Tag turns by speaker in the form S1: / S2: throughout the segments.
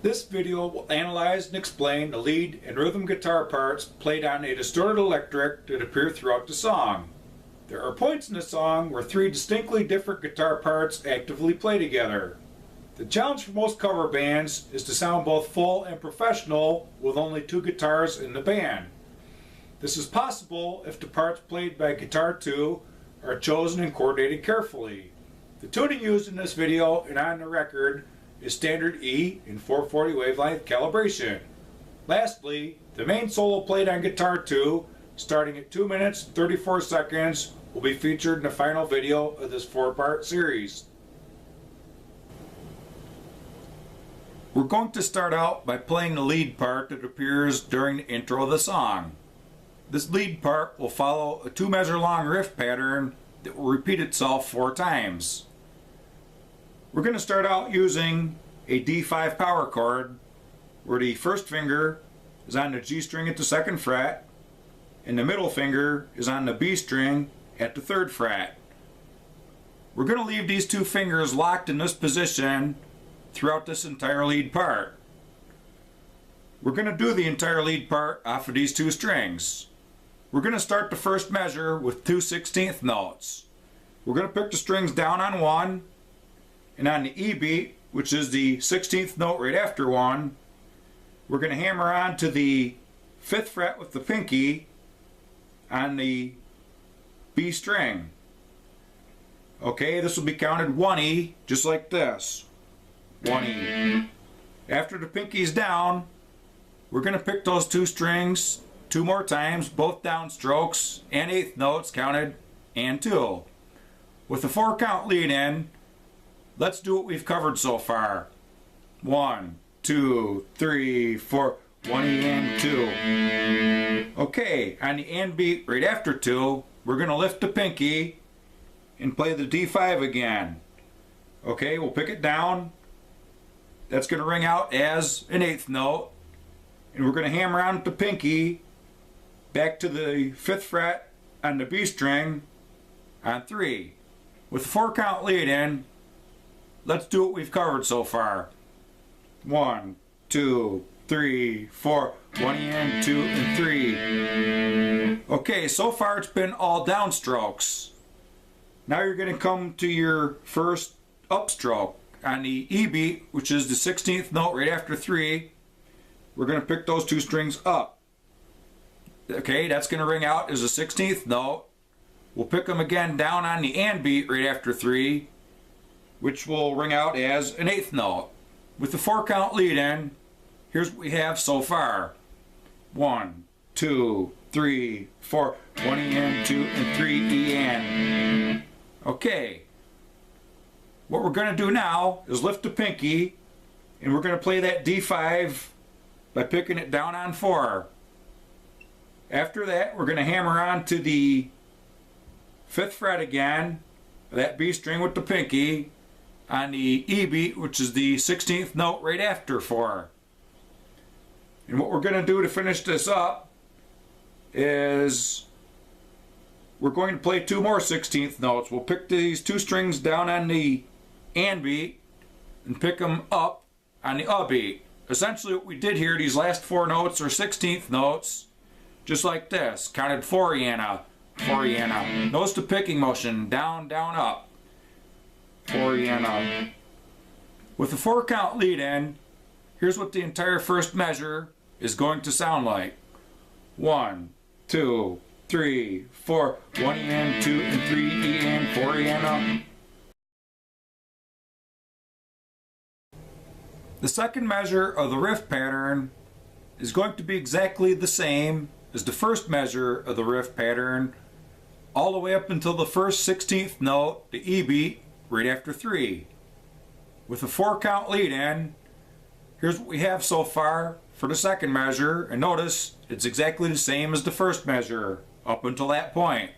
S1: This video will analyze and explain the lead and rhythm guitar parts played on a distorted electric that appear throughout the song. There are points in the song where three distinctly different guitar parts actively play together. The challenge for most cover bands is to sound both full and professional with only two guitars in the band. This is possible if the parts played by Guitar 2 are chosen and coordinated carefully. The tuning used in this video and on the record is standard E in 440 wavelength calibration. Lastly, the main solo played on Guitar 2, starting at 2 minutes and 34 seconds, will be featured in the final video of this 4-part series. We're going to start out by playing the lead part that appears during the intro of the song. This lead part will follow a 2-measure long riff pattern that will repeat itself 4 times. We're going to start out using a D5 power chord where the first finger is on the G string at the 2nd fret and the middle finger is on the B string at the 3rd fret. We're going to leave these 2 fingers locked in this position throughout this entire lead part. We're going to do the entire lead part off of these 2 strings. We're going to start the first measure with 2 16th notes. We're going to pick the strings down on 1, and on the E beat, which is the 16th note right after 1, we're going to hammer on to the 5th fret with the pinky on the B string. Okay, this will be counted 1E, just like this. 1E. After the pinky's down, we're going to pick those 2 strings 2 more times, both downstrokes and 8th notes counted, and 2. With the 4 count lead in, let's do what we've covered so far. 1, 2, 3, 4, 1E and 2. Okay, on the and beat right after 2, we're going to lift the pinky and play the D5 again. Okay, we'll pick it down. That's going to ring out as an 8th note. And we're going to hammer on the pinky back to the 5th fret on the B string on 3. With the 4 count lead in, let's do what we've covered so far. 1, 2, 3, 4, 1 and 2 and 3. Okay, so far it's been all downstrokes. Now you're going to come to your first upstroke. On the E beat, which is the 16th note right after 3, we're going to pick those 2 strings up. Okay, that's going to ring out as a 16th note. We'll pick them again down on the and beat right after 3, which will ring out as an 8th note. With the 4 count lead in, here's what we have so far. 1, 2, 3, 4, 1 E and 2 and 3 E and. Okay. What we're going to do now is lift the pinky and we're going to play that D5 by picking it down on 4. After that, we're going to hammer on to the 5th fret again, that B string with the pinky, on the E beat, which is the 16th note right after 4. And what we're going to do to finish this up is we're going to play 2 more 16th notes. We'll pick these 2 strings down on the and beat and pick them up on the A beat. Essentially what we did here, these last 4 notes are 16th notes, just like this, counted 4 yana, 4 yana. Notice the picking motion, down, down, up, 4 yana. With the 4 count lead in, here's what the entire first measure is going to sound like. 1, 2, 3, 4, 1 and 2 and 3 E and 4 yana. The second measure of the riff pattern is going to be exactly the same as the first measure of the riff pattern, all the way up until the first 16th note, the E beat, right after 3. With a 4 count lead in, here's what we have so far for the second measure, and notice it's exactly the same as the first measure up until that point.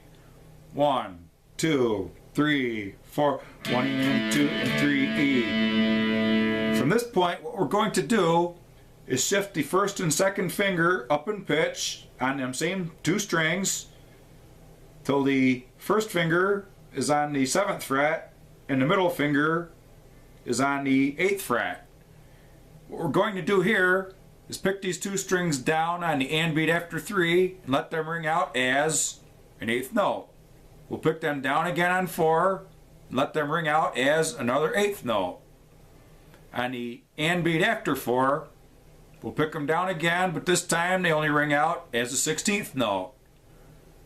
S1: 1, 2, 3, 4, 1 and 2 and 3 E. From this point, what we're going to do is shift the first and second finger up in pitch on them same 2 strings till the first finger is on the 7th fret and the middle finger is on the 8th fret. What we're going to do here is pick these two strings down on the and beat after 3 and let them ring out as an 8th note. We'll pick them down again on 4 and let them ring out as another 8th note. On the and beat after 4, we'll pick them down again, but this time they only ring out as a 16th note.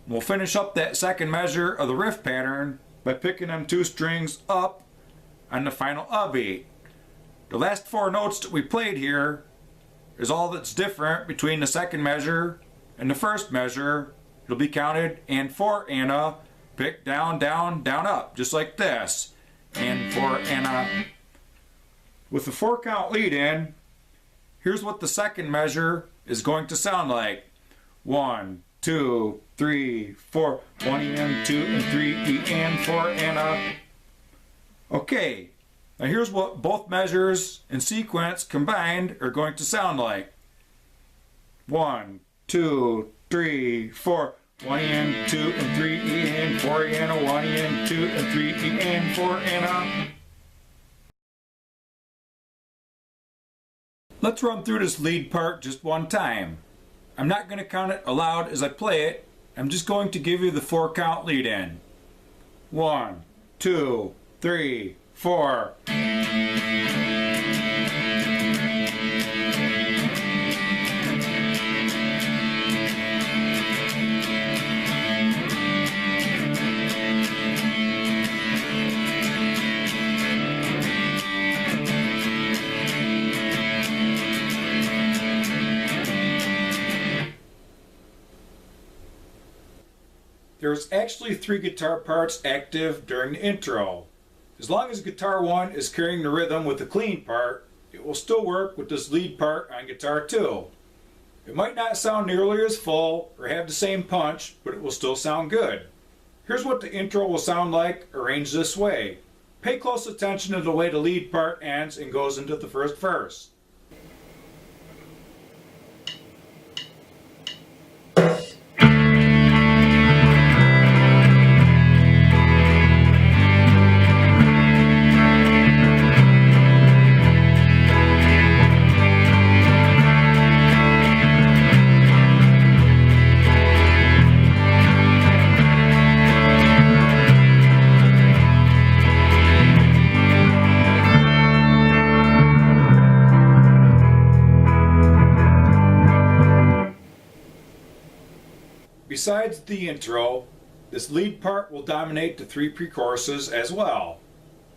S1: We'll finish up that second measure of the riff pattern by picking them two strings up on the final beat. The last 4 notes that we played here is all that's different between the second measure and the first measure. It'll be counted and 4 and pick down, down, down, up, just like this. And 4 and With the 4 count lead in, here's what the second measure is going to sound like. 1, 2, 3, 4, 1 and 2 and 3 E and 4 and Okay, now here's what both measures and sequence combined are going to sound like. 1, 2, 3, 4, 1 and 2 and 3 E and 4 and 1 and 2 and 3 E and 4 and Let's run through this lead part just one time. I'm not going to count it aloud as I play it. I'm just going to give you the 4 count lead in. 1, 2, 3, 4. There's actually 3 guitar parts active during the intro. As long as guitar 1 is carrying the rhythm with the clean part, it will still work with this lead part on guitar 2. It might not sound nearly as full or have the same punch, but it will still sound good. Here's what the intro will sound like arranged this way. Pay close attention to the way the lead part ends and goes into the first verse. Besides the intro, this lead part will dominate the 3 pre-choruses as well.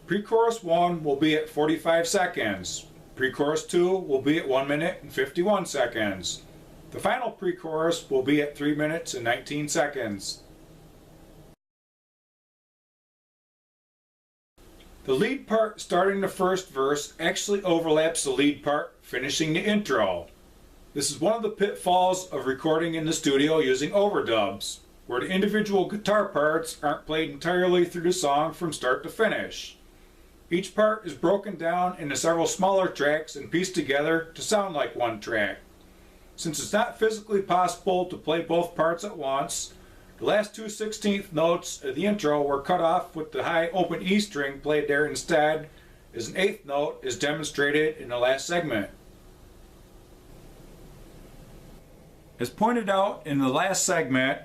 S1: Pre-chorus 1 will be at 45 seconds. Pre-chorus 2 will be at 1 minute and 51 seconds. The final pre-chorus will be at 3 minutes and 19 seconds. The lead part starting the first verse actually overlaps the lead part finishing the intro. This is one of the pitfalls of recording in the studio using overdubs, where the individual guitar parts aren't played entirely through the song from start to finish. Each part is broken down into several smaller tracks and pieced together to sound like one track. Since it's not physically possible to play both parts at once, the last 2 16th notes of the intro were cut off with the high open E string played there instead, as an 8th note is demonstrated in the last segment. As pointed out in the last segment,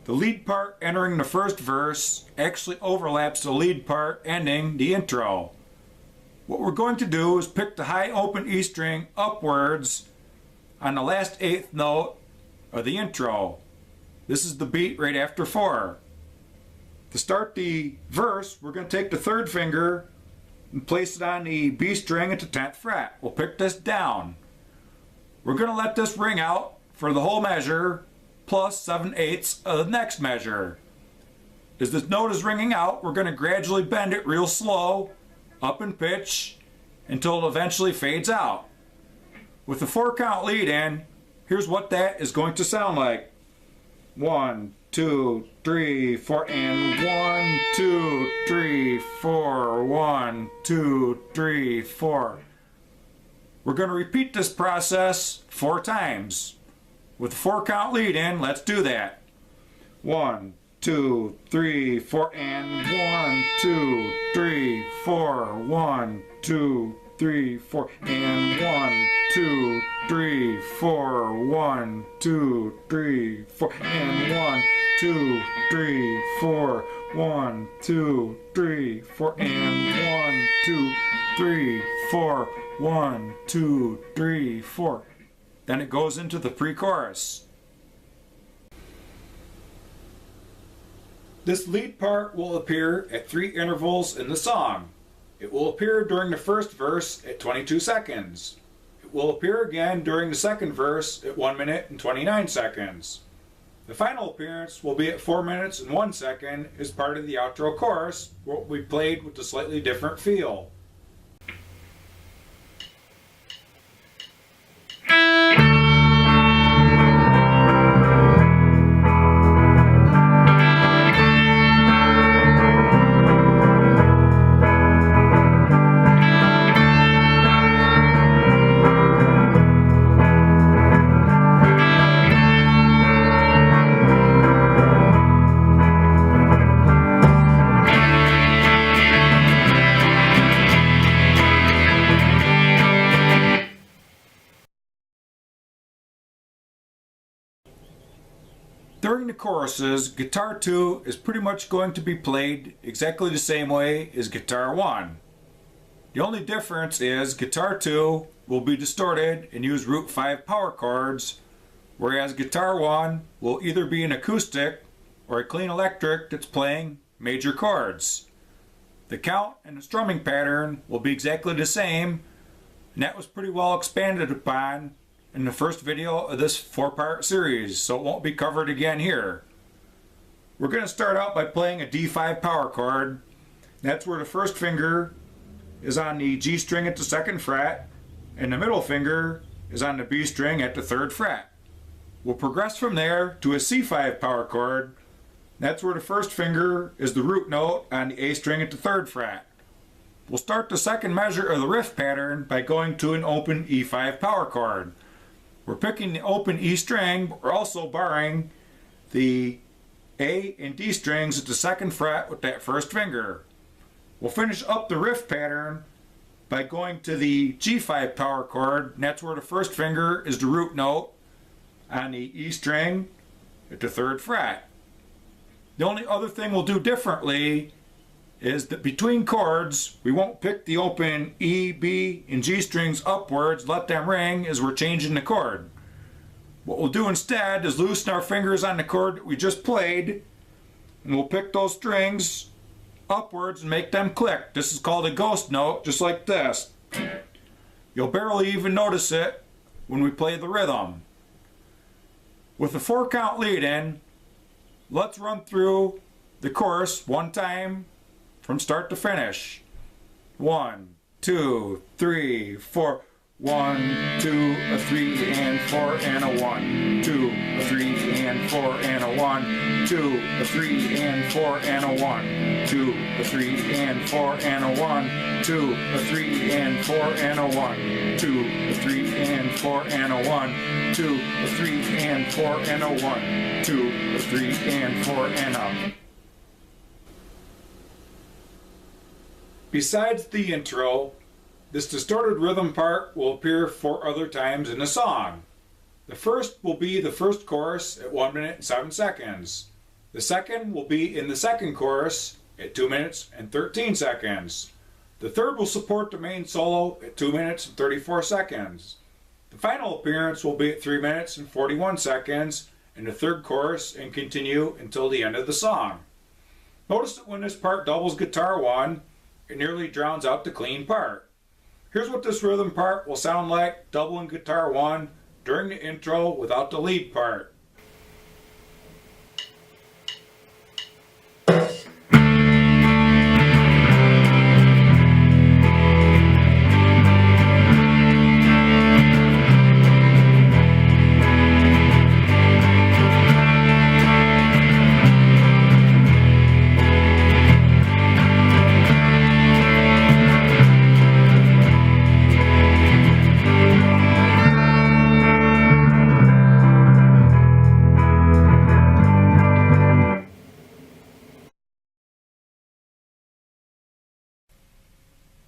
S1: the lead part entering the first verse actually overlaps the lead part ending the intro. What we're going to do is pick the high open E string upwards on the last 8th note of the intro. This is the beat right after 4. To start the verse, we're going to take the 3rd finger and place it on the B string at the 10th fret. We'll pick this down. We're going to let this ring out for the whole measure plus 7/8 of the next measure. As this note is ringing out, we're going to gradually bend it real slow, up in pitch, until it eventually fades out. With the 4 count lead in, here's what that is going to sound like. 1, 2, 3, 4, and 1, 2, 3, 4, 1, 2, 3, 4. We're going to repeat this process 4 times. With the 4 count lead in, let's do that. 1, 2, 3, 4, and 1, 2, 3, 4, 1, 2, 3, 4, and 1, 2, 3, 4, 1, 2, 3, 4, and 1, 2, 3, 4, 1, 2, 3, 4, and 1, 2, 3, 4, 1, 2, 3, 4. Then it goes into the pre-chorus. This lead part will appear at 3 intervals in the song. It will appear during the first verse at 22 seconds. It will appear again during the second verse at 1 minute and 29 seconds. The final appearance will be at 4 minutes and 1 second as part of the outro chorus, where it will be played with a slightly different feel. During the choruses, Guitar 2 is pretty much going to be played exactly the same way as Guitar 1. The only difference is Guitar 2 will be distorted and use root 5 power chords, whereas Guitar 1 will either be an acoustic or a clean electric that's playing major chords. The count and the strumming pattern will be exactly the same, and that was pretty well expanded upon in the first video of this 4-part series, so it won't be covered again here. We're going to start out by playing a D5 power chord. That's where the first finger is on the G string at the 2nd fret, and the middle finger is on the B string at the 3rd fret. We'll progress from there to a C5 power chord. That's where the first finger is the root note on the A string at the 3rd fret. We'll start the second measure of the riff pattern by going to an open E5 power chord. We're picking the open E string, but we're also barring the A and D strings at the 2nd fret with that first finger. We'll finish up the riff pattern by going to the G5 power chord, and that's where the first finger is the root note on the E string at the 3rd fret. The only other thing we'll do differently is that between chords, we won't pick the open E, B, and G strings upwards, let them ring as we're changing the chord. What we'll do instead is loosen our fingers on the chord that we just played, and we'll pick those strings upwards and make them click. This is called a ghost note, just like this. You'll barely even notice it when we play the rhythm. With the 4-count lead in, let's run through the chorus one time from start to finish. 1, 2, 3, 4. 1, 2, a 3 and 4 and a 1. 2, a 3 and 4 and a 1. 2, a 3 and 4 and a 1. 2, a 3 and 4 and a 1. 2, a 3 and 4 and a 1. 2, a 3 and 4 and a 1. 2, a 3 and 4 and a 1. 2, a 3 and 4 and a. Besides the intro, this distorted rhythm part will appear 4 other times in the song. The first will be the first chorus at 1 minute and 7 seconds. The second will be in the second chorus at 2 minutes and 13 seconds. The third will support the main solo at 2 minutes and 34 seconds. The final appearance will be at 3 minutes and 41 seconds in the third chorus and continue until the end of the song. Notice that when this part doubles Guitar 1, it nearly drowns out the clean part. Here's what this rhythm part will sound like doubling Guitar 1 during the intro without the lead part.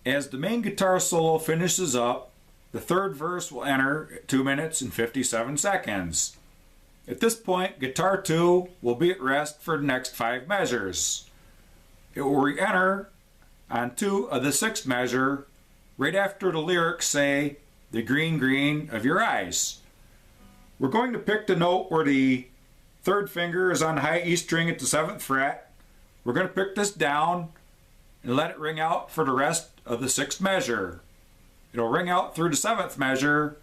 S1: As the main guitar solo finishes up, the third verse will enter at 2 minutes and 57 seconds. At this point, guitar 2 will be at rest for the next 5 measures. It will re-enter on 2 of the 6th measure, right after the lyrics say, "the green green of your eyes." We're going to pick the note where the third finger is on the high E string at the 7th fret. We're going to pick this down and let it ring out for the rest of the 6th measure. It'll ring out through the 7th measure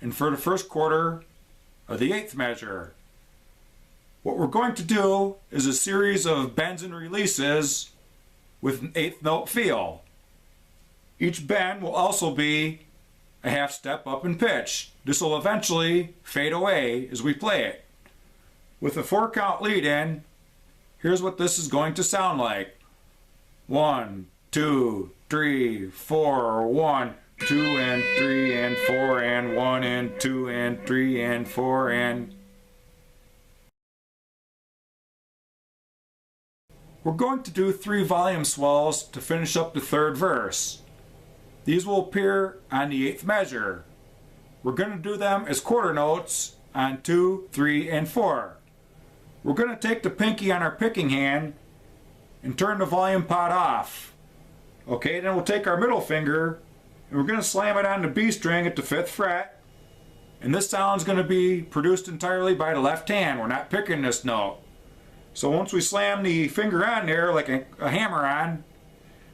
S1: and for the first quarter of the 8th measure. What we're going to do is a series of bends and releases with an 8th note feel. Each bend will also be a half step up in pitch. This will eventually fade away as we play it. With a 4-count lead in, here's what this is going to sound like. 1, 2, 3, 4, 1, 2 and 3 and 4 and 1 and 2 and 3 and 4 and... We're going to do 3 volume swells to finish up the third verse. These will appear on the 8th measure. We're going to do them as quarter notes on 2, 3, and 4. We're going to take the pinky on our picking hand and turn the volume pot off. Okay, then we'll take our middle finger and we're going to slam it on the B string at the 5th fret. And this sound is going to be produced entirely by the left hand. We're not picking this note. So once we slam the finger on there like a hammer on,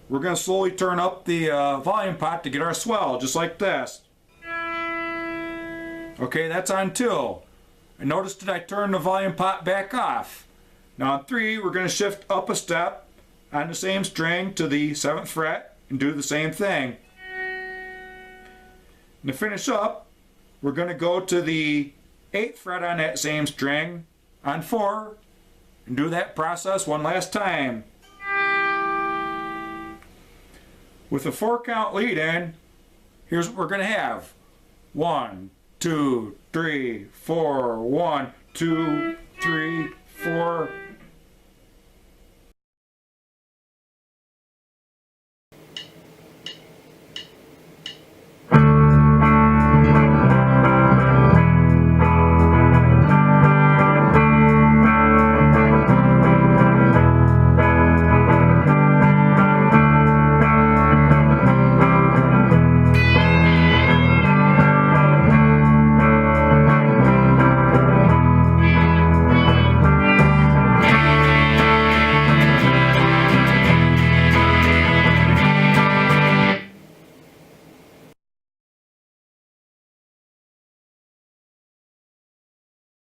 S1: we're going to slowly turn up the volume pot to get our swell, just like this. Okay, that's on 2. And notice that I turn the volume pot back off. Now on 3, we're going to shift up a step on the same string to the 7th fret and do the same thing. And to finish up, we're going to go to the 8th fret on that same string on 4 and do that process one last time. With a 4-count lead in, here's what we're going to have. 1, 2, 3, 4, 1, 2, 3, 4,